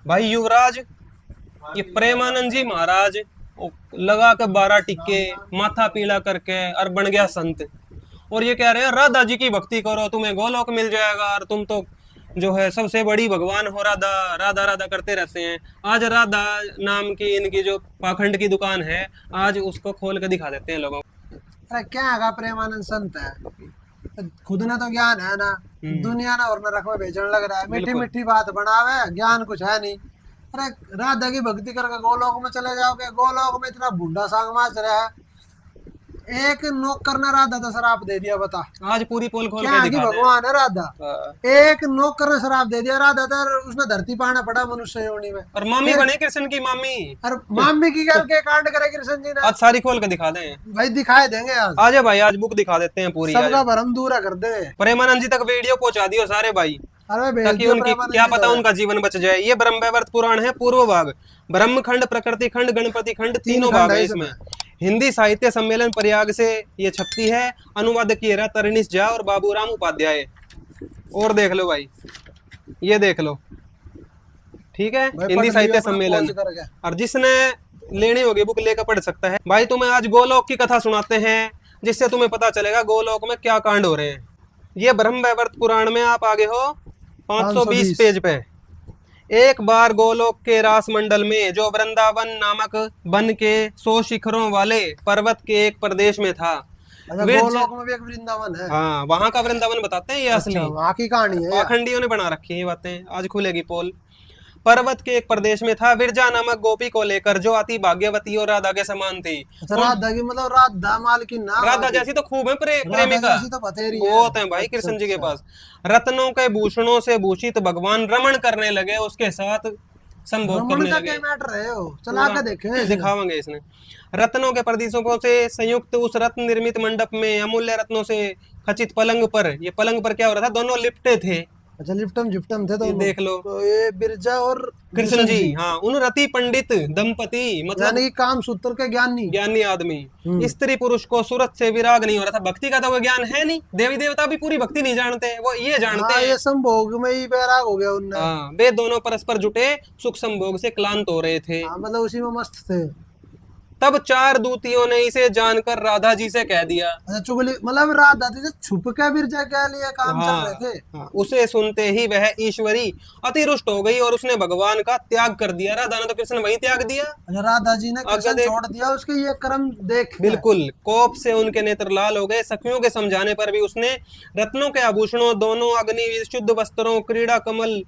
भाई युवराज, ये प्रेमानंद जी महाराज लगा के 12 टिक्के माथा पीला करके और बन गया संत। और ये कह रहे हैं राधा जी की भक्ति करो तुम्हें गोलोक मिल जाएगा, और तुम तो जो है सबसे बड़ी भगवान हो, राधा राधा राधा करते रहते हैं। आज राधा नाम की इनकी जो पाखंड की दुकान है, आज उसको खोल के दिखा देते हैं लोगों को। अरे क्या है प्रेमानंद संत है, खुद ने तो ज्ञान है ना, दुनिया ना और न रखवा बेचने लग रहा है, मीठी मीठी बात बनावे, ज्ञान कुछ है नहीं। अरे राधा की भक्ति करके गोलोक में चले जाओगे, गोलोक में इतना बूढ़ा सांग माच रहा है, एक नौकर ने राधा तो शराब दे दिया, बता आज पूरी पोल खोल क्या के की दिखा भगवान है राधा। एक नौकर ने शराब दे दिया राधा तो, उसने धरती पाना पड़ा मनुष्य योनि में। और मामी बने कृष्ण की मामी, और मामी की करके कांड करे कृष्ण जी ने। आज सारी खोल के दिखा दें भाई, दिखाए देंगे आज। आजा भाई, आज बुक दिखा देते हैं पूरी। सबका भरम दूर कर दे, प्रेमानंद जी तक वीडियो पहुंचा दियो सारे भाई, अरे ताकि उनकी क्या पता उनका जीवन बच जाए। ये ब्रह्म वैवर्त पुराण है, पूर्व भाग, ब्रह्म खंड, प्रकृति खंड, गणपति खंड, तीनों भाग है इसमें। हिंदी साहित्य सम्मेलन प्रयाग से ये छपती है, अनुवाद किए रहा तरणीश झा और बाबूराम उपाध्याय। और देख लो भाई, ये देख लो, ठीक है, हिंदी साहित्य सम्मेलन। और जिसने लेनी होगी बुक लेकर पढ़ सकता है। भाई तुम्हें आज गोलोक की कथा सुनाते हैं, जिससे तुम्हें पता चलेगा गोलोक में क्या कांड हो रहे हैं। ये ब्रह्म वैवर्त पुराण में आप आगे हो 520 पेज पे। एक बार गोलोक के रास मंडल में, जो वृंदावन नामक वन के 100 शिखरों वाले पर्वत के एक प्रदेश में था। गोलोक में भी एक वृंदावन है। हाँ, वहां का वृंदावन बताते हैं ये असली, वहां की कहानी है, पाखंडियों ने बना रखी है ये बातें। आज खुलेगी पोल। पर्वत के एक प्रदेश में था, विरजा नामक गोपी को लेकर, जो अति भाग्यवती और राधा के समान थी। राधा की मतलब राधा मालकिन ना, राधा जैसी तो खूब है प्रेमिका, तो बतेरी वो होते हैं भाई कृष्ण जी के पास। रत्नों के भूषणों से भूषित भगवान रमण करने लगे, उसके साथ संभोग करने लगे। चला के देखें, दिखावांगे इसने। रत्नों के प्रदीपों से संयुक्त उस रत्न निर्मित मंडप में अमूल्य रत्नों से खचित पलंग पर, ये पलंग पर क्या हो रहा था, दोनों लिपटे थे। अच्छा, लिप्टम जिप्टम थे दोनों, देख लो। तो ये बिरजा और कृष्ण जी, हाँ, उन रति पंडित दंपति, मतलब यानी काम सूत्र के ज्ञानी आदमी। स्त्री पुरुष को सूरत से विराग नहीं हो रहा था। भक्ति का तो वो ज्ञान है नहीं, देवी देवता भी पूरी भक्ति नहीं जानते, वो ये जानते हैं। ये संभोग में ही वैराग हो गया उनने। हाँ, वे दोनों परस्पर जुटे सुख संभोग से क्लांत हो रहे थे। मतलब उसी में मस्त थे। तब 4 दूतियों ने इसे जानकर राधा जी से कह दिया। अच्छा, चुगली मतलब राधा जी से छुप के बिरजा के लिए काम चल रहे थे। हाँ, उसे सुनते ही वह ईश्वरी अति रुष्ट हो गई और उसने भगवान का त्याग कर दिया। राधा ने तो कृष्ण वही त्याग दिया। अच्छा, राधा जी ने कृष्ण छोड़ दिया, उसके ये कर्म देख। बिल्कुल, कोप से उनके नेत्र लाल हो गए। सखियों के समझाने पर भी उसने रत्नों के आभूषणों, दोनों अग्नि शुद्ध वस्त्रों, क्रीड़ा कमल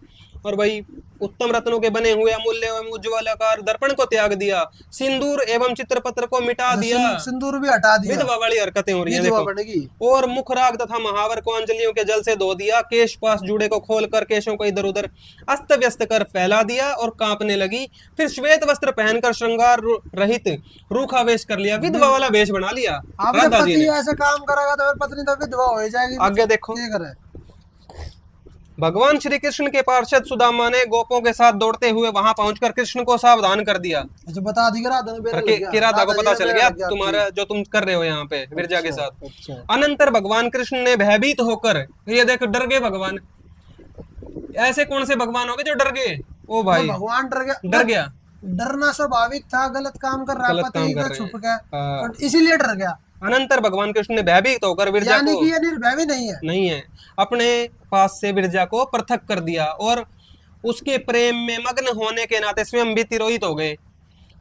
और भाई उत्तम रत्नों के बने हुए अमूल्य एवं उज्ज्वल आकार दर्पण को त्याग दिया। सिंदूर एवं चित्रपत्र को मिटा दिया। सिंदूर भी हटा दिया। विधवा वाली हरकतें हो रही हैं देखो। और मुखराग तथा महावर को अंजलियों के जल से धो दिया। केश पास जुड़े को खोलकर केशों को इधर उधर अस्त व्यस्त कर फैला दिया और कांपने लगी। फिर श्वेत वस्त्र पहनकर श्रृंगार रहित रूखा वेश कर लिया, विधवा वाला वेश बना लिया। राधा जी ने ऐसे काम करेगा तो पत्नी तो विधवा हो जाएगी। आगे देखो, भगवान श्री कृष्ण के पार्षद सुदामा ने गोपों के साथ दौड़ते हुए वहां पहुंचकर कृष्ण को सावधान कर दिया। अच्छा, बता दी राधा को पता चल गया तुम्हारा जो तुम कर रहे हो यहाँ पे विरजा के साथ। अच्छा। अनंतर भगवान कृष्ण ने भयभीत होकर, ये देखो डर गए भगवान। ऐसे कौन से भगवान हो गए जो डर गए? ओ भाई, भगवान डर गया। डरना स्वाभाविक था, गलत काम कर रहा था, छुप गया, इसीलिए डर गया। अनंतर भगवान कृष्ण ने भयभीत होकर विरजा को, यानी कि ये निर्भय नहीं है, अपने पास से विरजा को पृथक कर दिया और उसके प्रेम में मग्न होने के नाते स्वयं भी तिरोहित हो गए।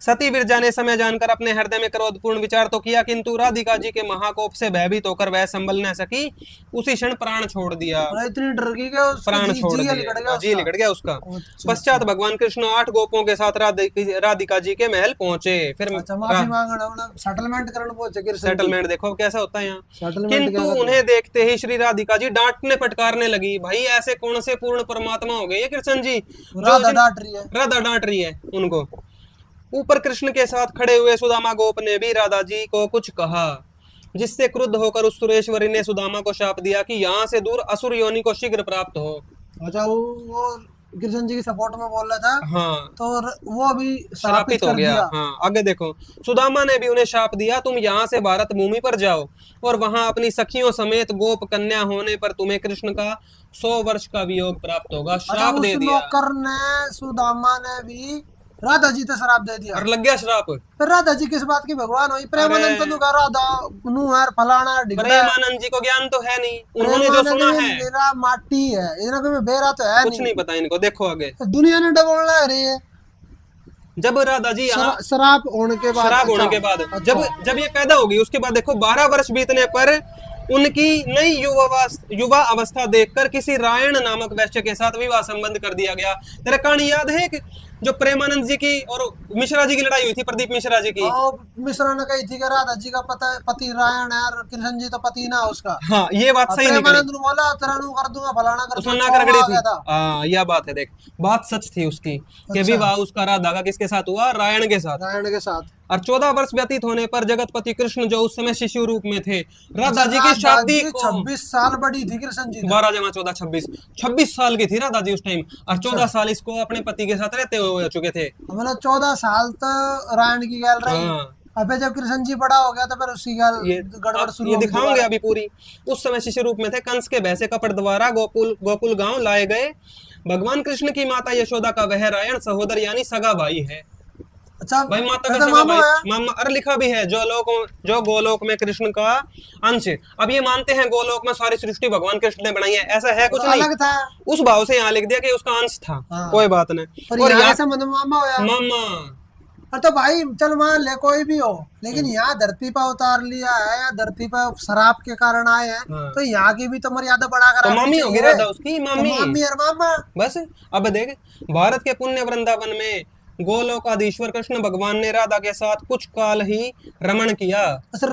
सती विरजा ने समय जानकर अपने हृदय में क्रोधपूर्ण विचार तो किया, किंतु राधिका जी के महाकोप से भयभीत होकर वह संभल न सकी। उसी क्षण प्राण छोड़ दिया। इतनी डर गई कि प्राण छोड़ दिया, जी निकट गया उसका। पश्चात भगवान कृष्ण 8 गोपों के साथ राधिका जी के महल पहुंचे। फिर सेटलमेंट करने पहुंचे। सेटलमेंट देखो कैसा होता है यहाँ। किंतु उन्हें देखते ही श्री राधिका जी डांटने फटकारने लगी। भाई, ऐसे कौन से पूर्ण परमात्मा हो गए कृष्ण जी, राधा डांट रही है उनको। ऊपर कृष्ण के साथ खड़े हुए सुदामा गोप ने भी राधा जी को कुछ कहा, जिससे क्रुद्ध होकर उस सुरेश्वरी ने सुदामा को शाप दिया कि यहाँ से दूर असुर योनि को शीघ्र प्राप्त हो। अच्छा, वो कृष्ण जी की सपोर्ट में बोल रहा था, हाँ तो वो भी श्रापित हो कर गया। दिया। हाँ आगे देखो, सुदामा ने भी उन्हें शाप दिया, तुम यहाँ से भारत भूमि पर जाओ और वहां अपनी सखियों समेत गोप कन्या होने पर तुम्हें कृष्ण का 100 वर्ष का वियोग प्राप्त होगा। अच्छा, श्राप उस दे दिया नौकर ने, सुदामा ने भी राधा जी को शराब दे दिया। और लग गया श्राप। फिर राधा जी किस बात की भगवान हुई? प्रेमानंद तो कह राधा नु है फलाना ढिगड़ा है। प्रेमानंद जी को ज्ञान तो है नहीं, उन्होंने जो प्रेमानंद सुना भी है मेरा माटी है, इतना कोई बेरा तो है कुछ नहीं पता इनको। देखो आगे, तो दुनिया ने डबल लग रही है। जब राधा जी यहाँ शराब होने के बाद, शराब होने के बाद जब जब ये पैदा होगी, उसके बाद देखो 12 वर्ष बीतने पर उनकी नई युवा अवस्था देखकर किसी रायण नामक वैश्य के साथ विवाह संबंध कर दिया गया। तेरा कहानी याद है कि जो प्रेमानंद जी की और मिश्रा जी की लड़ाई हुई थी, प्रदीप मिश्रा जी की? मिश्रा ने कही थी कि राधा जी का पति रायण है और कृष्ण जी तो पति ना उसका। हाँ ये बात सही निकली। प्रेमानंद ने बोला तेरा नु कर दूंगा फलाना कर उसने दूंगा, ना कर गई थी। था। हाँ यह बात है, देख बात सच थी उसकी कि विवाह उसका राधा का किसके साथ हुआ? रायण के साथ। रायण के साथ। और 14 वर्ष व्यतीत होने पर जगतपति कृष्ण जो उस समय शिशु रूप में थे, राधा जी की शादी को 26 साल बड़ी थी कृष्ण जी। 12 जमा 14 26 साल की थी राधा जी उस टाइम, और 14 साल इसको अपने पति के साथ रहते हुए हो चुके थे। मतलब 14 साल तो रायण की गैल रही। अबे जब कृष्ण जी बड़ा हो गया तो फिर उसकी गैल गड़बड़ शुरू ये दिखाऊंगे अभी पूरी। उस समय शिशु रूप में थे, कंस के भय से कपट द्वारा गोकुल गांव लाए गए। भगवान कृष्ण की माता यशोदा का वह रायण सहोदर यानी सगा भाई है। अच्छा भाई माता का सगा भाई, मामा। और लिखा भी है जो गोलोक में कृष्ण का अंश। अब ये मानते हैं गोलोक में सारी सृष्टि भगवान कृष्ण ने बनाई है, ऐसा है कुछ नहीं। अलग था। उस भाव से यहाँ लिख दिया कि उसका अंश था। कोई बात नहीं। और यहाँ से मामा होया। मामा और तो भाई चल मान ले कोई भी हो, लेकिन यहाँ धरती पर उतार लिया है या धरती पर शराब के कारण आए हैं, तो यहाँ की भी तो मर्यादा बढ़ाकर तो मामी होगी राधा उसकी, मामी और मामा। बस अब देख, भारत के पुण्य वृंदावन में गोलोकाधीश्वर कृष्ण भगवान ने राधा के साथ कुछ काल ही रमण किया। अच्छा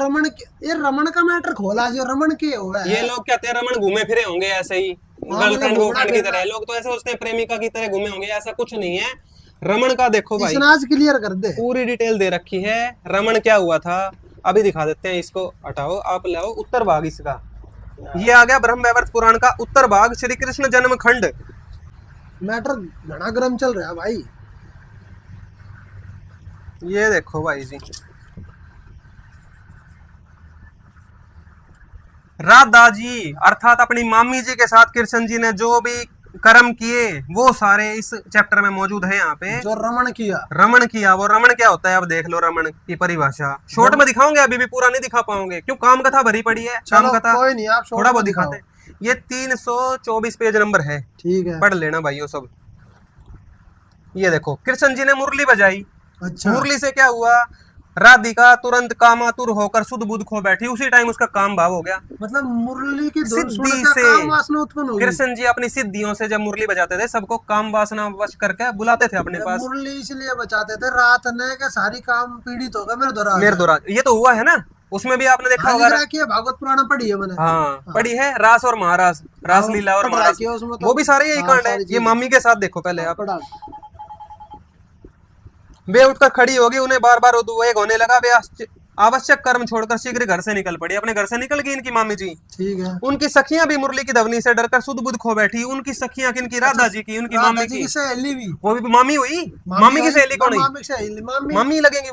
ये रमण का मैटर खोला जो रमण के हो रहा है। ये लोग कहते हैं रमण घूमे फिरे होंगे ऐसे ही, गर्लफ्रेंड बॉयफ्रेंड की तरह। लोग तो ऐसे सोचते हैं प्रेमिका की तरह घूमे होंगे, ऐसा कुछ नहीं है। रमण का देखो भाई, आज क्लियर कर दे, पूरी डिटेल दे रखी है। रमण क्या हुआ था अभी दिखा देते हैं। इसको हटाओ, आप लाओ उत्तर भाग इसका। ये आ गया ब्रह्म वैवर्त पुराण का उत्तर भाग, श्री कृष्ण जन्म खंड। मैटर घना गर्म चल रहा है भाई। ये देखो भाई जी, राधा जी अर्थात अपनी मामी जी के साथ कृष्ण जी ने जो भी कर्म किए वो सारे इस चैप्टर में मौजूद है। यहाँ पे जो रमण किया, वो रमण क्या होता है अब देख लो। रमण की परिभाषा शॉर्ट में दिखाओगे, अभी भी पूरा नहीं दिखा पाओगे क्यों, काम कथा भरी पड़ी है। काम कथा कोई नहीं, आप थोड़ा बहुत दिखाते। ये 324 पेज नंबर है, ठीक है, पढ़ लेना भाइयों सब। ये देखो, कृष्ण जी ने मुरली बजाई। अच्छा, मुरली से क्या हुआ? राधिका तुरंत कामातुर होकर सुध बुध खो बैठी। उसी टाइम उसका काम भाव हो गया। मतलब मुरली की सिद्धि से काम वासना उत्पन्न हुई। कृष्ण जी अपनी सिद्धियों से जब मुरली बजाते थे, सबको काम वासना वश करके बुलाते थे अपने पास। मुरली इसलिए बजाते थे रात ने के सारी काम पीड़ित हो गए मेरे द्वारा। ये तो हुआ है ना, उसमें भी आपने देखा होगा। भागवत पुराण पढ़ी है मैंने। हाँ पढ़ी है, रास और महारास, रास लीला और महारास, वो भी सारे यही कांड है। ये मामी के साथ देखो पहले आप। वे उठकर खड़ी होगी, उन्हें बार बार उद्वेग होने लगा। वे आवश्यक कर्म छोड़कर शीघ्र घर से निकल पड़ी। अपने घर से निकल गई इनकी मामी जी। ठीक है। उनकी सखियां भी मुरली की ध्वनि से डरकर सुध बुध खो बैठी। उनकी सखियां किनकी? राधा जी की, उनकी मामी की सहेली भी। वो भी मामी हुई। मामी की सहेली कौन हुई? मामी लगेंगी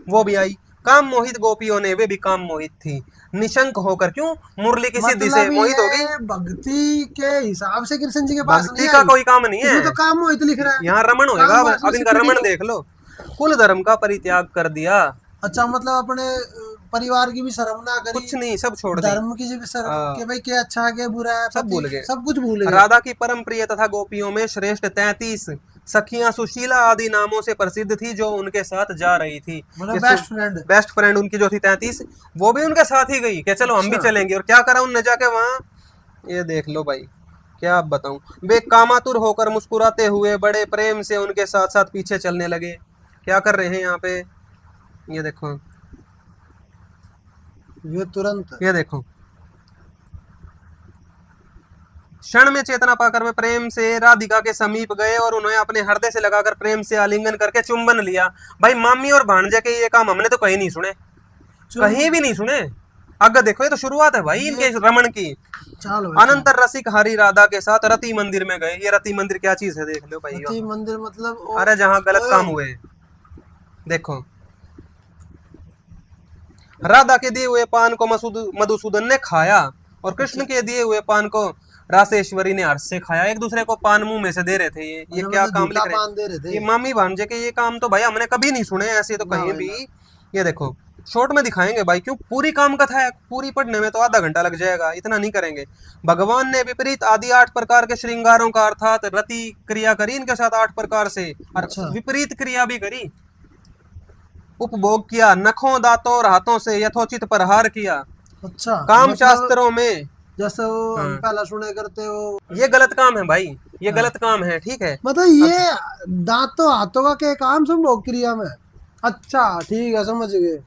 वो भी आई। काम मोहित गोपियों ने, वे भी काम मोहित थी, निशंक होकर। क्यों? मुरली की सिद्धि से मोहित हो गई। भक्ति के हिसाब से कृष्ण जी के पास भक्ति का कोई काम नहीं है, तो काम मोहित लिख रहा है। यहाँ रमण होगा। अब इनका रमण देख लो। कुल धर्म का परित्याग कर दिया। अच्छा, मतलब अपने परिवार की भी शर्म ना करी, कुछ नहीं, सब छोड़ दी। धर्म की भी शर्म कि भाई क्या अच्छा है क्या बुरा है, सब भूल गए, सब कुछ भूल गए। राधा की परम प्रिय तथा गोपियों में श्रेष्ठ 33 सखियां सुशीला आदि नामों से प्रसिद्ध थी, जो उनके साथ जा रही थी। बेस्ट फ्रेंड उनकी जो थी 33, वो भी उनके साथ ही गई कि चलो हम भी चलेंगे। और क्या करा उनने जाके वहां, ये देख लो भाई, क्या बताऊं। वे कामातुर होकर मुस्कुराते हुए बड़े प्रेम से उनके साथ साथ पीछे चलने लगे। क्या कर रहे हैं यहाँ पे? ये देखो, ये तुरंत, ये देखो, क्षण में चेतना पाकर वे प्रेम से राधिका के समीप गए और उन्हें अपने हृदय से लगाकर प्रेम से आलिंगन करके चुंबन लिया। भाई मामी और भांजे के ये काम हमने तो कहीं नहीं सुने, कहीं भी नहीं सुने। आगे देखो, ये तो शुरुआत है भाई इनके रमण की। चलो भाई, अनंतर रसिक हरि राधा के साथ रति मंदिर में गए। ये रति मंदिर क्या चीज है देख लो भाई। रति मंदिर मतलब अरे जहाँ गलत काम हुए, देखो राधा के दिए हुए पान को मधुसूदन ने खाया और कृष्ण के दिए हुए पान को रासेश्वरी ने हर्ष से खाया। एक दूसरे को पान मुंह में से दे रहे थे। ये क्या काम लिख पान दे रहे रहे हैं? थे। ये मामी भांजे के ये काम तो भाई हमने कभी नहीं सुने ऐसे तो कहीं भी। ये देखो शॉर्ट में दिखाएंगे भाई, क्यों पूरी काम कथा है, पूरी पढ़ने में तो आधा घंटा लग जाएगा, इतना नहीं करेंगे। भगवान ने विपरीत आदि 8 प्रकार के श्रृंगारों का अर्थात रति क्रिया करी इनके साथ 8 प्रकार से, और विपरीत क्रिया भी करी। उपभोग किया, नखों दांतों और हाथों से यथोचित प्रहार किया। अच्छा, काम शास्त्रों में जैसे वो हम पहला सुने करते हो, ये गलत काम है भाई, ये गलत काम है, ठीक है। मतलब ये दांतों हाथों का क्या काम संभोग क्रिया में? अच्छा ठीक है, समझ गए।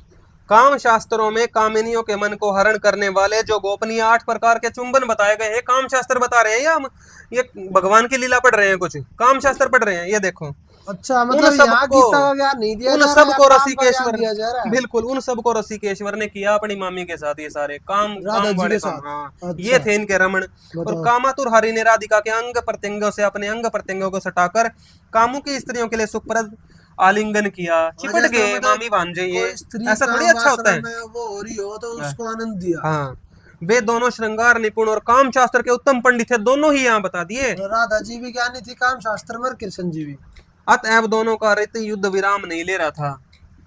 काम शास्त्रों में कामिनियों के मन को हरण करने वाले जो गोपनीय 8 प्रकार के चुंबन बताए गए हैं, काम शास्त्र बता रहे हैं या हम ये भगवान की लीला पढ़ रहे हैं? कुछ काम शास्त्र पढ़ रहे हैं। ये देखो अच्छा, मतलब यहाँ गीता का ज्ञान नहीं दिया जा रहा है, सबको काम का रसिकेश्वर ज्ञान दिया जा रहा है। बिल्कुल उन सबको रसिकेश्वर ने किया अपनी मामी के साथ। ये सारे काम राधा जी के काम, साथ। हाँ। अच्छा। ये थे इनके रमण। और कामातुर हरि ने राधिका के अंग प्रत्यंगों से अपने अंग प्रत्यंगों को सटाकर कामों की स्त्रियों के लिए सुखप्रद आलिंगन किया। चिपट गए मामी भांजे। ये ऐसा थोड़ी अच्छा होता है। वो हो रही हो तो उसको आनंद दिया। हाँ, वे दोनों श्रृंगार निपुण और काम शास्त्र के उत्तम पंडित थे, दोनों ही यहाँ बता दिए। राधा जी भी ज्ञानी थी काम शास्त्र में, कृष्ण जी भी। अतएव दोनों का रीति युद्ध विराम नहीं ले रहा था,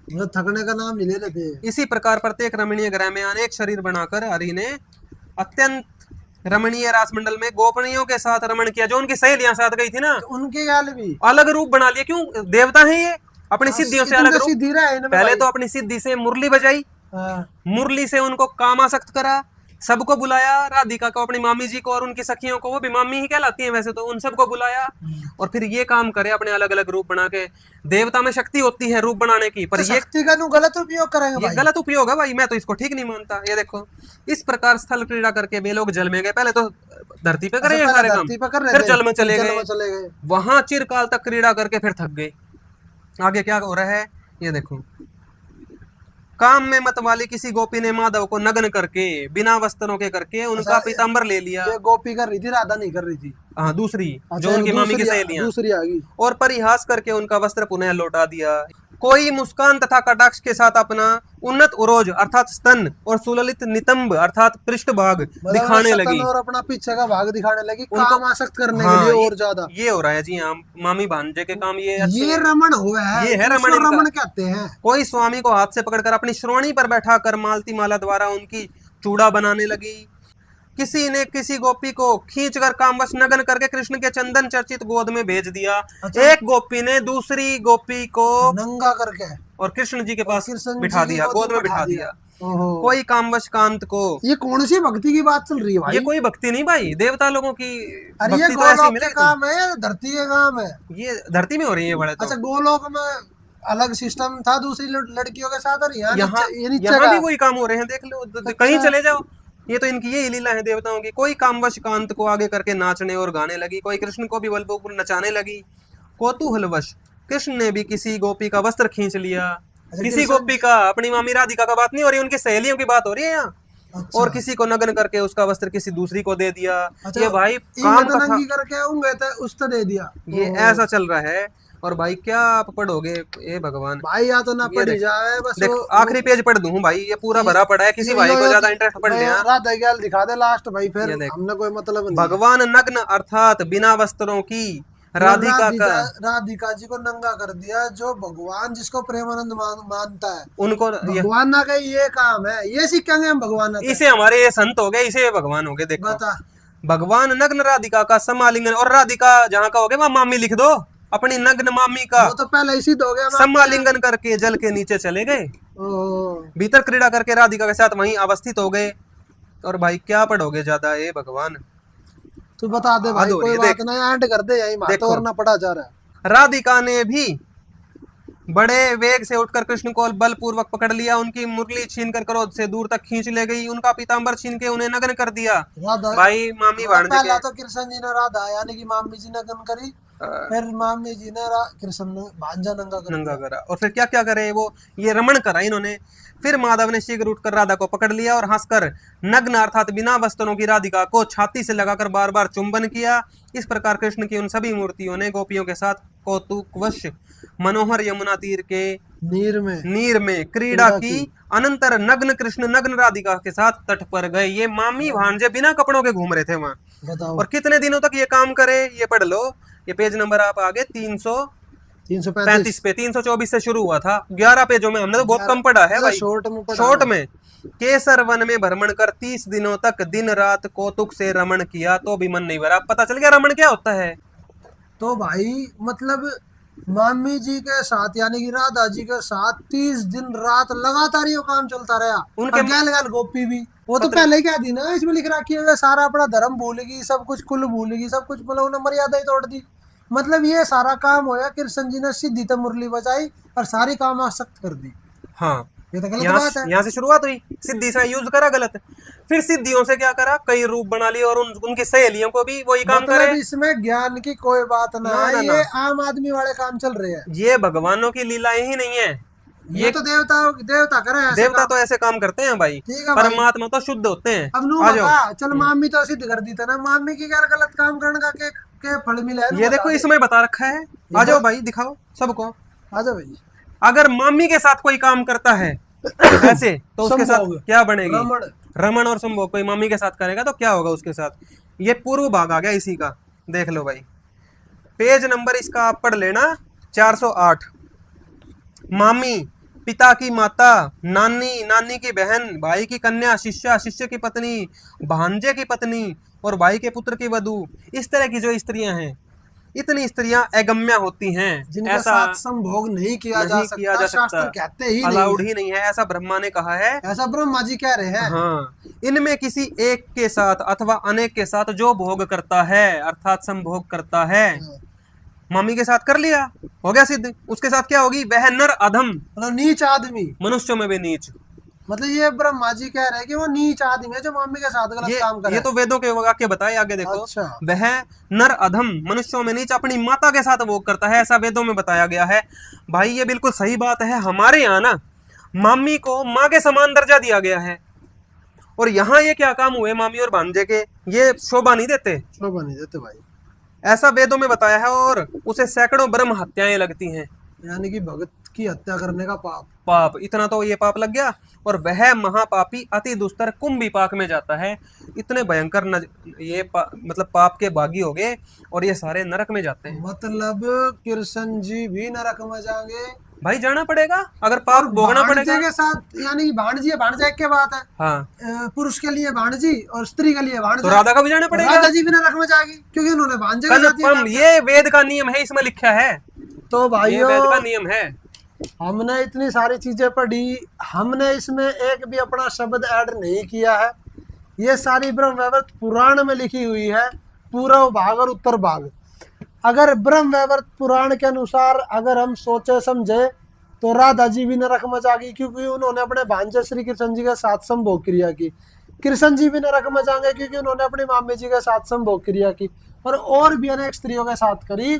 वो थकने का नाम नहीं ले रहे थे। इसी प्रकार प्रत्येक रमणीय ग्रह में अनेक शरीर बनाकर हरि ने अत्यंत रमणीय रासमंडल में गोपनियों के साथ रमण किया। जो उनकी सहेलियां साथ गई थी ना, उनके गाल भी अलग रूप बना लिया। क्यों? देवता है ये, अपनी सिद्धियों से अलग रूप। पहले तो अपनी सिद्धि से मुरली बजाई, मुरली से उनको कामासक्त करा, सबको बुलाया, राधिका को, अपनी मामी जी को और उनकी सखियों को, वो भी मामी ही कहलाती हैं वैसे तो, उन सबको बुलाया। और फिर ये काम करे अपने अलग अलग रूप बना के। देवता में शक्ति होती है रूप बनाने की, पर ये शक्ति का गलत उपयोग करेंगे, ये गलत उपयोग है भाई। मैं तो इसको ठीक नहीं मानता। ये देखो इस प्रकार स्थल क्रीड़ा करके वे लोग जल में गए। पहले तो धरती पे करे सारे काम, फिर जल में चले गए। वहां चिरकाल तक क्रीड़ा करके फिर थक गए। आगे क्या हो रहा है ये देखो। काम में मत वाली किसी गोपी ने माधव को नग्न करके बिना वस्त्रों के करके उनका पीतांबर ले लिया। ये गोपी कर रही थी, राधा नहीं कर रही थी। हाँ, दूसरी जो उनकी मामी की सहेलियां, दूसरी आ गई। और परिहास करके उनका वस्त्र पुनः लौटा दिया। कोई मुस्कान तथा कटाक्ष के साथ अपना उन्नत उरोज अर्थात स्तन और सुललित नितंब अर्थात पृष्ठभाग दिखाने लगी और अपना पीछे का भाग दिखाने लगी, काम आसक्त करने के लिए और ज्यादा। ये हो रहा है जी। हाँ, मामी भांजे के काम ये रमण हुआ है। ये है रमण कहते हैं। कोई स्वामी को हाथ से पकड़कर अपनी श्रोणी पर बैठा कर मालती माला द्वारा उनकी चूड़ा बनाने लगी। किसी ने किसी गोपी को खींचकर कामवश नग्न करके कृष्ण के चंदन चर्चित गोद में भेज दिया। एक गोपी ने दूसरी गोपी को नंगा करके और कृष्ण जी के पास बिठा दिया, गोद में बिठा दिया। कोई कामवश कांत को। ये कौन सी भक्ति की बात चल रही है भाई? ये कोई भक्ति नहीं भाई, देवता लोगों की अरे ये गोलोक के काम है या धरती के काम है? ये धरती में हो रही है बड़े तो। अच्छा, गोलोक में अलग सिस्टम था दूसरी लड़कियों के साथ, और यहाँ भी वही काम हो रहे हैं, देख लो। कहीं चले जाओ, ये तो इनकी ये लीला है देवताओं की। कोई कामवश कांत को आगे करके नाचने और गाने लगी, कोई कृष्ण को भी बलपूर्वक नचाने लगी। कौतूहलवश कृष्ण ने भी किसी गोपी का वस्त्र खींच लिया। किसी गोपी का, अपनी मामी राधिका का बात नहीं हो रही, उनकी सहेलियों की बात हो रही है यहाँ। अच्छा। और किसी को नग्न करके उसका वस्त्र किसी दूसरी को दे दिया। अच्छा, ये भाई काम करके उसको दे दिया। ये ऐसा चल रहा है। और भाई क्या आप पढ़ोगे? ए भगवान भाई, या तो ना पढ़ी जाए बस। आखिरी पेज पढ़ दूं भाई, ये पूरा भरा पड़ा है। किसी भाई को ज्यादा इंटरेस्ट पढ़ लिया, राधा गैल दिखा दे लास्ट भाई, फिर हमने कोई मतलब नहीं। भगवान नग्न अर्थात बिना वस्त्रों की राधिका जी को नंगा कर दिया। जो भगवान जिसको प्रेमानंद मानता है उनको भगवान ना कहे ये काम है, ये सीखेंगे हम भगवान। इसे हमारे ये संत हो गए, इसे भगवान हो गए। देखो बता, भगवान नग्न राधिका का समालिंगन, और राधिका जहाँ का हो गया वहाँ मामी लिख दो, अपनी नग्न मामी का। वो तो पहले इसी हो गया। समालिंगन करके जल के नीचे चले गए, भीतर क्रीड़ा करके राधिका के साथ वहीं अवस्थित हो गए। और भाई क्या पढ़ोगे ज्यादा? ये भगवान तू बता दे भाई, कोई बात नहीं, एंड कर दे यही, बात और ना पढ़ा जा रहा है। राधिका ने भी बड़े वेग से उठकर कृष्ण को बलपूर्वक पकड़ लिया, उनकी मुरली छीनकर क्रोध से दूर तक खींच ले गई, उनका पीतांबर छीन के उन्हें नग्न कर दिया। भाई मामी भांजे पहला तो कृष्ण जी ने राधा यानी कि मामी जी नग्न करी, फिर मामी जी ने कृष्ण ने भांजा नंगा कर नंगा करा। और फिर क्या क्या करे वो, ये रमण करा इन्होंने। फिर माधव ने शीघ्र उठकर राधा को पकड़ लिया और हंसकर नग्न अर्थात बिना वस्त्रों की राधिका को छाती से लगाकर बार बार चुंबन किया। इस प्रकार कृष्ण की उन सभी मूर्तियों ने गोपियों के साथ कौतुकवश मनोहर यमुना तीर के नीर में क्रीड़ा की। अनंतर नग्न कृष्ण नग्न राधिका के साथ तट पर गए। ये मामी भांजे बिना कपड़ों के घूम रहे थे वहां। बताओ। और कितने दिनों तक ये काम करे, ये पढ़ लो। ये पेज नंबर आप आगे 335 पे, 324 से शुरू हुआ था। 11 पेजों में हमने तो बहुत कम पढ़ा है भाई, शॉर्ट में। केसर वन में भ्रमण कर 30 दिनों तक दिन रात कौतुक से रमण किया तो भी मन नहीं भरा। पता चल गया रमण क्या होता है। तो भाई मतलब मामी जी के साथ यानी कि राधा जी के साथ 30 दिन रात लगातार ये काम चलता रहा। उनके गैल गैल गोपी भी, वो तो पहले ही कह दी ना, इसमें लिख रखी है सारा अपना धर्म भूलेगी, सब कुछ कुल भूलेगी, सब कुछ, मतलब उन्होंने मर्यादा ही तोड़ दी। मतलब ये सारा काम होया, कृष्ण जी ने सीधी तो मुरली बजाई और सारी काम आसक्त कर दी। हाँ, ये तो गलत बात है। यहाँ से शुरुआत हुई, सिद्धि से यूज करा गलत। फिर सिद्धियों से क्या करा, कई रूप बना लिए और उनकी सहेलियों को भी वही काम मतलब करे। इसमें ज्ञान की कोई बात ना है, ये आम आदमी वाले काम चल रहे हैं। ये भगवानों की लीलाएं ही नहीं है, ये तो देवता करे ऐसे देवता काम। तो ऐसे काम करते हैं भाई, परमात्मा तो शुद्ध होते हैं। अब नू बता, चल मामी तो सिद्ध कर दी था ना, मामी की क्या गलत काम करने का के फल मिला है। ये देखो इसमें बता रखा है। आ जाओ भाई, दिखाओ सबको, आ जाओ भाई। अगर मामी के साथ कोई काम करता है ऐसे तो उसके साथ क्या बनेगी, रमण और संभोग। कोई मामी के साथ करेगा तो क्या होगा उसके साथ। ये पूर्व भाग आ गया इसी का, देख लो भाई। पेज नंबर इसका आप पढ़ लेना 408। मामी पिता की माता, नानी नानी की बहन, भाई की कन्या, शिष्या शिष्य की पत्नी, भांजे की पत्नी और भाई के पुत्र की वधू। इस तरह की जो स्त्रियां हैं, इतनी स्त्रियां अगम्या होती हैं, जिनका साथ संभोग नहीं किया जा सकता, शास्त्र कहते ही अलाउड ही नहीं है, ऐसा ब्रह्मा ने कहा है, ऐसा ब्रह्मा जी कह रहे हैं। हाँ, इनमें किसी एक के साथ अथवा अनेक के साथ जो भोग करता है अर्थात संभोग करता है। मम्मी के साथ कर लिया, हो गया सिद्ध। उसके साथ क्या होगी, वह नर अधम, मतलब नीच आदमी, मनुष्यों में भी नीच। मतलब ये ब्रह्मा जी कह रहे हैं कि वो नीच आदमी है जो मम्मी के साथ गलत काम करे। ये तो वेदों के वाक्य बताए, आगे देखो। अच्छा। वह नर अधम, मनुष्यों में नीच, अपनी माता के साथ भोग करता है, ऐसा वेदों में बताया गया है। भाई ये बिल्कुल सही बात है। हमारे यहाँ ना मामी को माँ के समान दर्जा दिया गया है, और यहाँ ये क्या काम हुए मामी और भांजे के, ये शोभा नहीं देते, शोभा नहीं देते भाई, ऐसा वेदों में बताया है। और उसे सैकड़ों ब्रह्म हत्याएं लगती हैं, यानी कि भगत की हत्या करने का पाप इतना तो ये पाप लग गया। और वह महापापी अति दुस्तर कुंभिपाक में जाता है। इतने भयंकर मतलब पाप के बागी हो गए और ये सारे नरक में जाते हैं। मतलब कृष्ण जी भी नरक में जाएंगे भाई, जाना पड़ेगा अगर पाप भोगना पड़ेगा के साथ। यानी भाणजी है, भाणजा एक के बात है। हाँ, पुरुष के लिए भाणजी और स्त्री के लिए भाणजा। तो राधा का भी जाना पड़ेगा। राधा जी भी नरक में जाएगी क्योंकि उन्होंने भांजे के साथ। ये वेद का नियम है, इसमें लिखा है। तो भाइयों, ये वेद का नियम है। हमने इतनी सारी चीजें पढ़ी, हमने इसमें एक भी अपना शब्द ऐड नहीं किया है। ये सारी ब्रह्म वैवर्त पुराण में लिखी हुई है, पूर्व भाग और उत्तर भाग। अगर ब्रह्म वैवर्त पुराण के अनुसार अगर हम सोचे समझे तो राधा जी भी नरक में जाएगी क्योंकि उन्होंने अपने भांजे श्री कृष्ण जी के साथ संभोग क्रिया की। कृष्ण जी भी नरक में जाएंगे क्योंकि उन्होंने अपनी मामी जी के साथ संभोग क्रिया की और भी अनेक स्त्रियों के साथ करी।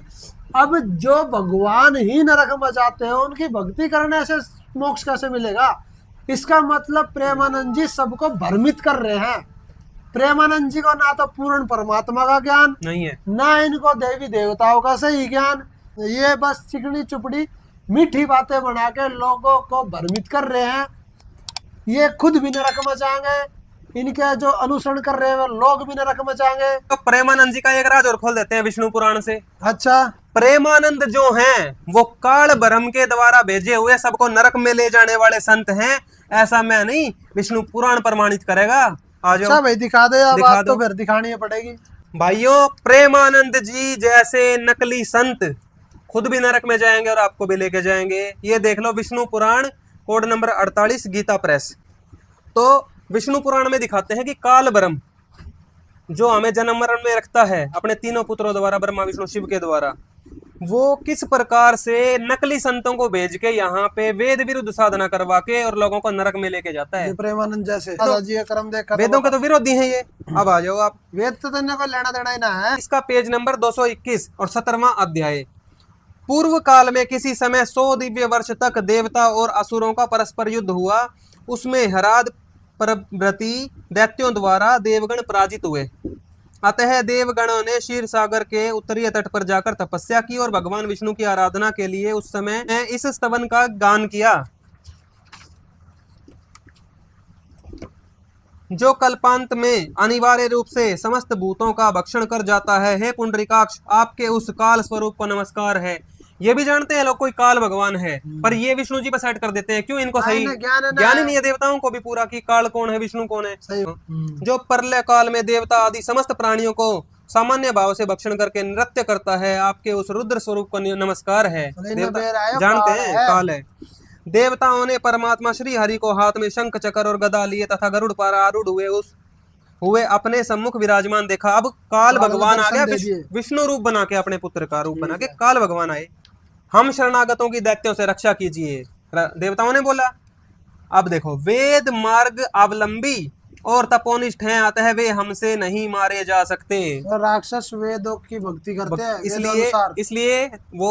अब जो भगवान ही नरक में जाते हैं, उनकी भक्ति करने से मोक्ष कैसे मिलेगा? इसका मतलब प्रेमानंद जी सबको भ्रमित कर रहे हैं। प्रेमानंद जी को ना तो पूर्ण परमात्मा का ज्ञान नहीं है, ना इनको देवी देवताओं का सही ज्ञान। ये बस चिकनी चुपड़ी मीठी बातें बना के लोगों को भ्रमित कर रहे हैं। ये खुद भी नरक में जाएंगे, इनके जो अनुसरण कर रहे हैं लोग भी नरक में जाएंगे। तो प्रेमानंद जी का एक राज और खोल देते हैं विष्णु पुराण से। अच्छा, प्रेमानंद जो हैं वो काल ब्रह्म के द्वारा भेजे हुए सबको नरक में ले जाने वाले संत हैं, ऐसा मैं नहीं, विष्णु पुराण प्रमाणित करेगा। आ जाओ। अच्छा भाई, दिखा दे। अब दिखा बात तो फिर दिखानी पड़ेगी भाइयों। प्रेमानंद जी जैसे नकली संत खुद भी नरक में जाएंगे और आपको भी लेके जाएंगे। ये देख लो, विष्णु पुराण कोड नंबर 48 गीता प्रेस। तो विष्णु पुराण में दिखाते हैं कि काल ब्रह्म जो हमें जन्म मरण में रखता है अपने तीनों पुत्रों द्वारा, ब्रह्मा विष्णु शिव के द्वारा, वो किस प्रकार से नकली संतों को भेज के यहाँ पे वेद विरुद्ध साधना करवा के और लोगों को नरक में लेके जाता है। ये प्रेमानंद जैसे दादाजी का कर्म देख कर वेदों के तो विरोधी हैं ये। अब आ जाओ आप, वेद तो इन्हें कोई लेना देना ही ना है। इसका पेज नंबर 221 और 17वां अध्याय। पूर्व काल में किसी समय 100 दिव्य वर्ष तक देवता और असुरों का परस्पर युद्ध हुआ। उसमें हराद प्रभृति दैत्यों द्वारा देवगण पराजित हुए। अतः देवगणों ने क्षीर सागर के उत्तरीय तट पर जाकर तपस्या की और भगवान विष्णु की आराधना के लिए उस समय इस स्तवन का गान किया, जो कल्पांत में अनिवार्य रूप से समस्त भूतों का भक्षण कर जाता है। हे पुंडरीकाक्ष, आपके उस काल स्वरूप को नमस्कार है। ये भी जानते हैं लोग कोई काल भगवान है, पर ये विष्णु जी पर सेट कर देते हैं। क्यों? इनको सही ज्ञान ही नहीं है देवताओं को भी पूरा कि काल कौन है, विष्णु कौन है। जो प्रलय काल में देवता आदि समस्त प्राणियों को सामान्य भाव से भक्षण करके नृत्य करता है, आपके उस रुद्र स्वरूप को नमस्कार है। देवता जानते हैं काल है। देवताओं ने परमात्मा श्री हरि को हाथ में शंख चक्र और गदा लिए तथा गरुड़ पर आरूढ़ हुए अपने सम्मुख विराजमान देखा। अब काल भगवान आ गया, विष्णु रूप बना के, अपने पुत्र का रूप बना के काल भगवान आए। हम शरणागतों की दैत्यों से रक्षा कीजिए, देवताओं ने बोला। अब देखो, वेद मार्ग अवलंबी और तपोनिष्ठ हैं, अतः वे हमसे नहीं मारे जा सकते। तो राक्षस वेदों की भक्ति करते हैं, इसलिए वो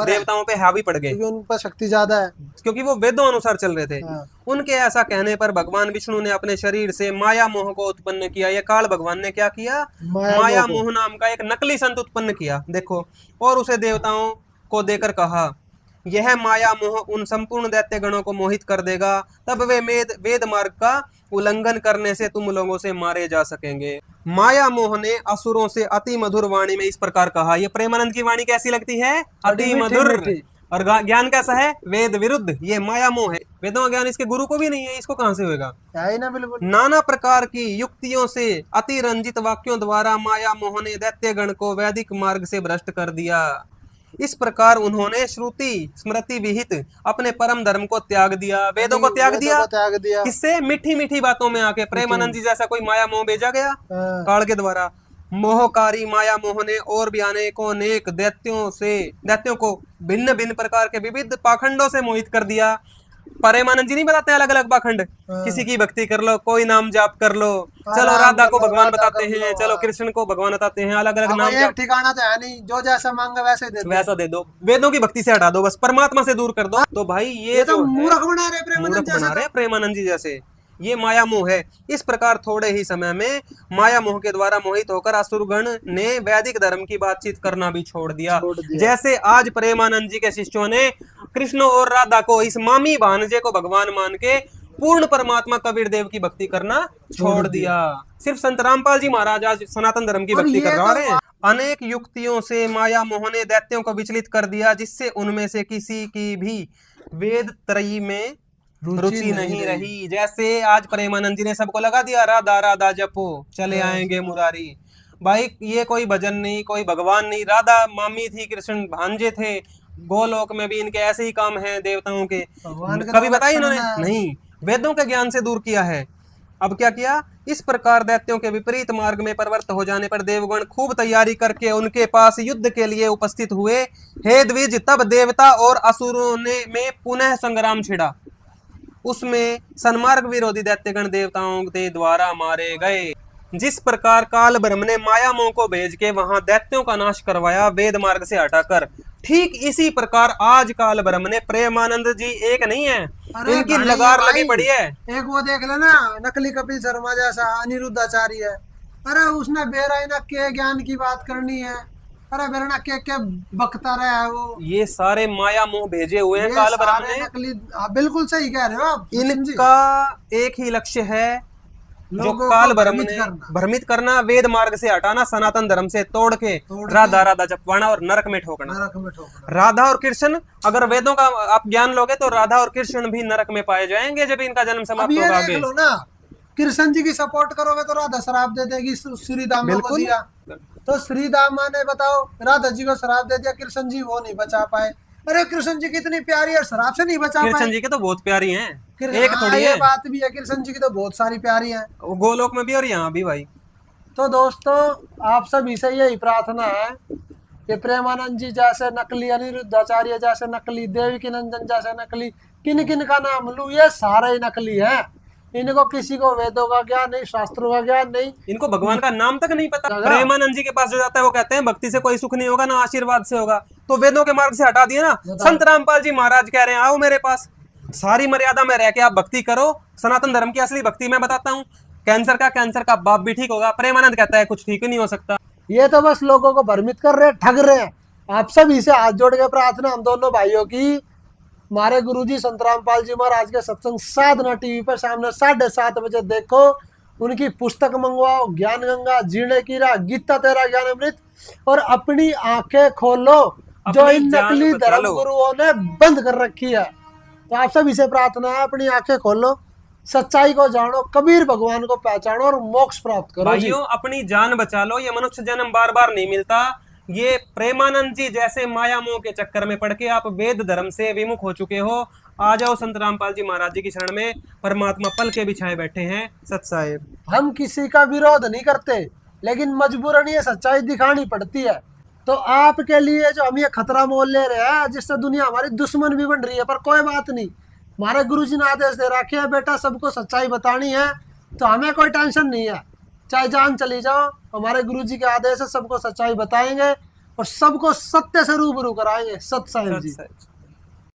देवताओं पे हावी पड़ गए, क्योंकि उन पर शक्ति ज्यादा है, क्योंकि वो वेदों अनुसार चल रहे थे। उनके ऐसा कहने पर भगवान विष्णु ने अपने शरीर से माया मोह को उत्पन्न किया। ये काल भगवान ने क्या किया? माया मोह नाम का एक नकली संत उत्पन्न किया, देखो, और उसे देवताओं को देकर कहा, यह माया मोह उन संपूर्ण दैत्य गणों को मोहित कर देगा, तब वे वेद मार्ग का उल्लंघन करने से तुम लोगों से मारे जा सकेंगे। माया मोह ने असुरों से अति मधुर वाणी में इस प्रकार कहा। ये प्रेमानंद की वाणी कैसी लगती है? अति मधुर। और ज्ञान कैसा है? वेद विरुद्ध। ये माया मोह है, वेदों का ज्ञान इसके गुरु को भी नहीं है, इसको कहां से होगा? ना बिल्कुल। नाना प्रकार की युक्तियों से अति रंजित वाक्यों द्वारा माया मोह ने दैत्य गण को वैदिक मार्ग से भ्रष्ट कर दिया। इस प्रकार उन्होंने श्रुति स्मृति विहित अपने परम धर्म को त्याग दिया, वेदों को त्याग दिया। किससे? मीठी मीठी बातों में आके। प्रेमानंद जी जैसा कोई माया मोह भेजा गया काल के द्वारा। मोहकारी माया मोह ने और भी अनेक दैत्यों को भिन्न भिन्न प्रकार के विविध पाखंडों से मोहित कर दिया। प्रेमानंद जी नहीं बताते अलग अलग पाखंड, किसी की भक्ति कर लो, कोई नाम जाप कर लो, चलो राधा को भगवान बताते हैं, चलो कृष्ण को भगवान बताते हैं, अलग अलग नाम। एक ठिकाना तो है नहीं, जो जैसा मांगे वैसा दे दो। वेदों की भक्ति से हटा दो, बस परमात्मा से दूर कर दो। तो भाई ये तो मूर्ख बना रहे प्रेमानंद जी जैसे। ये माया मोह है। इस प्रकार थोड़े ही समय में माया मोह के द्वारा मोहित होकर असुरगण ने वैदिक धर्म की बातचीत करना भी छोड़ दिया। जैसे आज प्रेमानंद जी के शिष्यों ने कृष्ण और राधा को, इस मामी भांजे को भगवान मान के पूर्ण परमात्मा कबीर देव की भक्ति करना छोड़ दिया। सिर्फ संत रामपाल जी महाराज आज सनातन धर्म की भक्ति करवा रहे हैं। अनेक युक्तियों से माया मोह ने दैत्यों को विचलित कर दिया, जिससे उनमें से किसी की भी वेद त्रयी में रुचि नहीं रही। जैसे आज प्रेमानंद जी ने सबको लगा दिया राधा राधा जपो चले आएंगे मुरारी। भाई ये कोई भजन नहीं, कोई भगवान नहीं। राधा मामी थी, कृष्ण भांजे थे। गोलोक में भी इनके ऐसे ही काम हैं देवताओं के। कभी बताया इन्होंने? नहीं, वेदों के ज्ञान से दूर किया है। अब क्या किया? इस प्रकार दैत्यों के विपरीत मार्ग में प्रवृत्त हो जाने पर देवगण खूब तैयारी करके उनके पास युद्ध के लिए उपस्थित हुए। हे द्विज, तब देवता और असुरों में पुनः संग्राम छिड़ा। उसमें सन्मार्ग विरोधी दैत्यगण देवताओं के द्वारा मारे गए। जिस प्रकार काल ब्रह्म ने माया मोह को भेज के वहां दैत्यों का नाश करवाया वेद मार्ग से हटाकर, ठीक इसी प्रकार आज काल ब्रह्म ने प्रेमानंद जी एक नहीं है, इनकी लगार लगी पड़ी है। एक वो देख लेना नकली कपिल शर्मा जैसा अनिरुद्धाचार्य है। अरे उसने बेराइना के ज्ञान की बात करनी है। अरे बेरना क्या बकता रहा है वो। ये सारे माया मोह भेजे हुए हैं काल ब्रह्म ने। नकली, बिल्कुल सही कह रहे हो आप। इनका एक ही लक्ष्य है, जो काल ब्रह्म ने भ्रमित करना, वेद मार्ग से हटाना, सनातन धर्म से तोड़ के राधा राधा जपवाना और नरक में ठोकना। राधा और कृष्ण, अगर वेदों का आप ज्ञान लोगे तो राधा और कृष्ण भी नरक में पाए जाएंगे जब इनका जन्म समाप्त होगा। देख लो ना, कृष्ण जी की सपोर्ट करोगे तो राधा शराब दे देगी श्री दामा को दिया, तो श्री दामा ने बताओ राधा जी को शराब दे दिया, कृष्ण जी वो नहीं बचा पाए। अरे कृष्ण जी कितनी प्यारी है, शराब से नहीं बचा पाए। कृष्ण जी के तो बहुत प्यारी हैं, एक थोड़ी है। बात भी है, कृष्ण जी की तो बहुत सारी प्यारी हैं, गोलोक में भी और यहाँ भी भाई। तो दोस्तों आप सभी से यही प्रार्थना है ये प्रेमानंद जी जैसे नकली, अनिरुद्धाचार्य जैसे नकली, देवकी नंदन जैसे नकली, किन किन का नाम लूं, ये सारे ही नकली हैं। इनको किसी को वेदों का ज्ञान नहीं, शास्त्रों का ज्ञान नहीं, इनको भगवान का नाम तक नहीं पता। प्रेमानंद जी के पास जो जाता है वो कहते हैं भक्ति से कोई सुख नहीं होगा, ना आशीर्वाद से होगा। तो वेदों के मार्ग से हटा दिए ना। संत रामपाल जी महाराज कह रहे हैं आओ मेरे पास, सारी मर्यादा में रह के आप भक्ति करो, सनातन धर्म की असली भक्ति मैं बताता हूँ। कैंसर का बाप भी ठीक होगा। प्रेमानंद कहता है कुछ ठीक ही नहीं हो सकता। ये तो बस लोगों को भ्रमित कर रहे हैं, ठग रहे हैं। आप सभी से हाथ जोड़ के प्रार्थना हम दोनों भाइयों की, हमारे गुरुजी संत रामपाल जी महाराज के सत्संग साधना टीवी पर सामने 7:30 बजे देखो, उनकी पुस्तक मंगवाओ, ज्ञान गंगा, जीने कीरा, गीता तेरा ज्ञान अमृत, और अपनी आंखें खोलो जो इन नकली धर्म गुरुओं ने बंद कर रखी है। तो आप सभी से प्रार्थना है, अपनी आंखें खोलो, सच्चाई को जानो, कबीर भगवान को पहचानो और मोक्ष प्राप्त करो। भाइयों अपनी जान बचा लो, ये मनुष्य जन्म बार बार नहीं मिलता। ये प्रेमानंद जी जैसे माया मोह के चक्कर में पड़ के आप वेद धर्म से विमुख हो चुके हो। आ जाओ संत रामपाल जी महाराज जी की शरण में, परमात्मा पल के बिछाए बैठे हैं। सत साहिब, हम किसी का विरोध नहीं करते, लेकिन मजबूरन ये सच्चाई दिखानी पड़ती है। तो आपके लिए जो हम ये खतरा मोल ले रहे हैं, जिससे दुनिया हमारी दुश्मन भी बन रही है, पर कोई बात नहीं, हमारे गुरुजी ने आदेश दे रखे है बेटा सबको सच्चाई बतानी है, तो हमें कोई टेंशन नहीं है। चाहे जान चली जाओ, हमारे गुरुजी के आदेश से सबको सच्चाई बताएंगे और सबको सत्य से रूबरू कराएंगे। सत साहिब जी।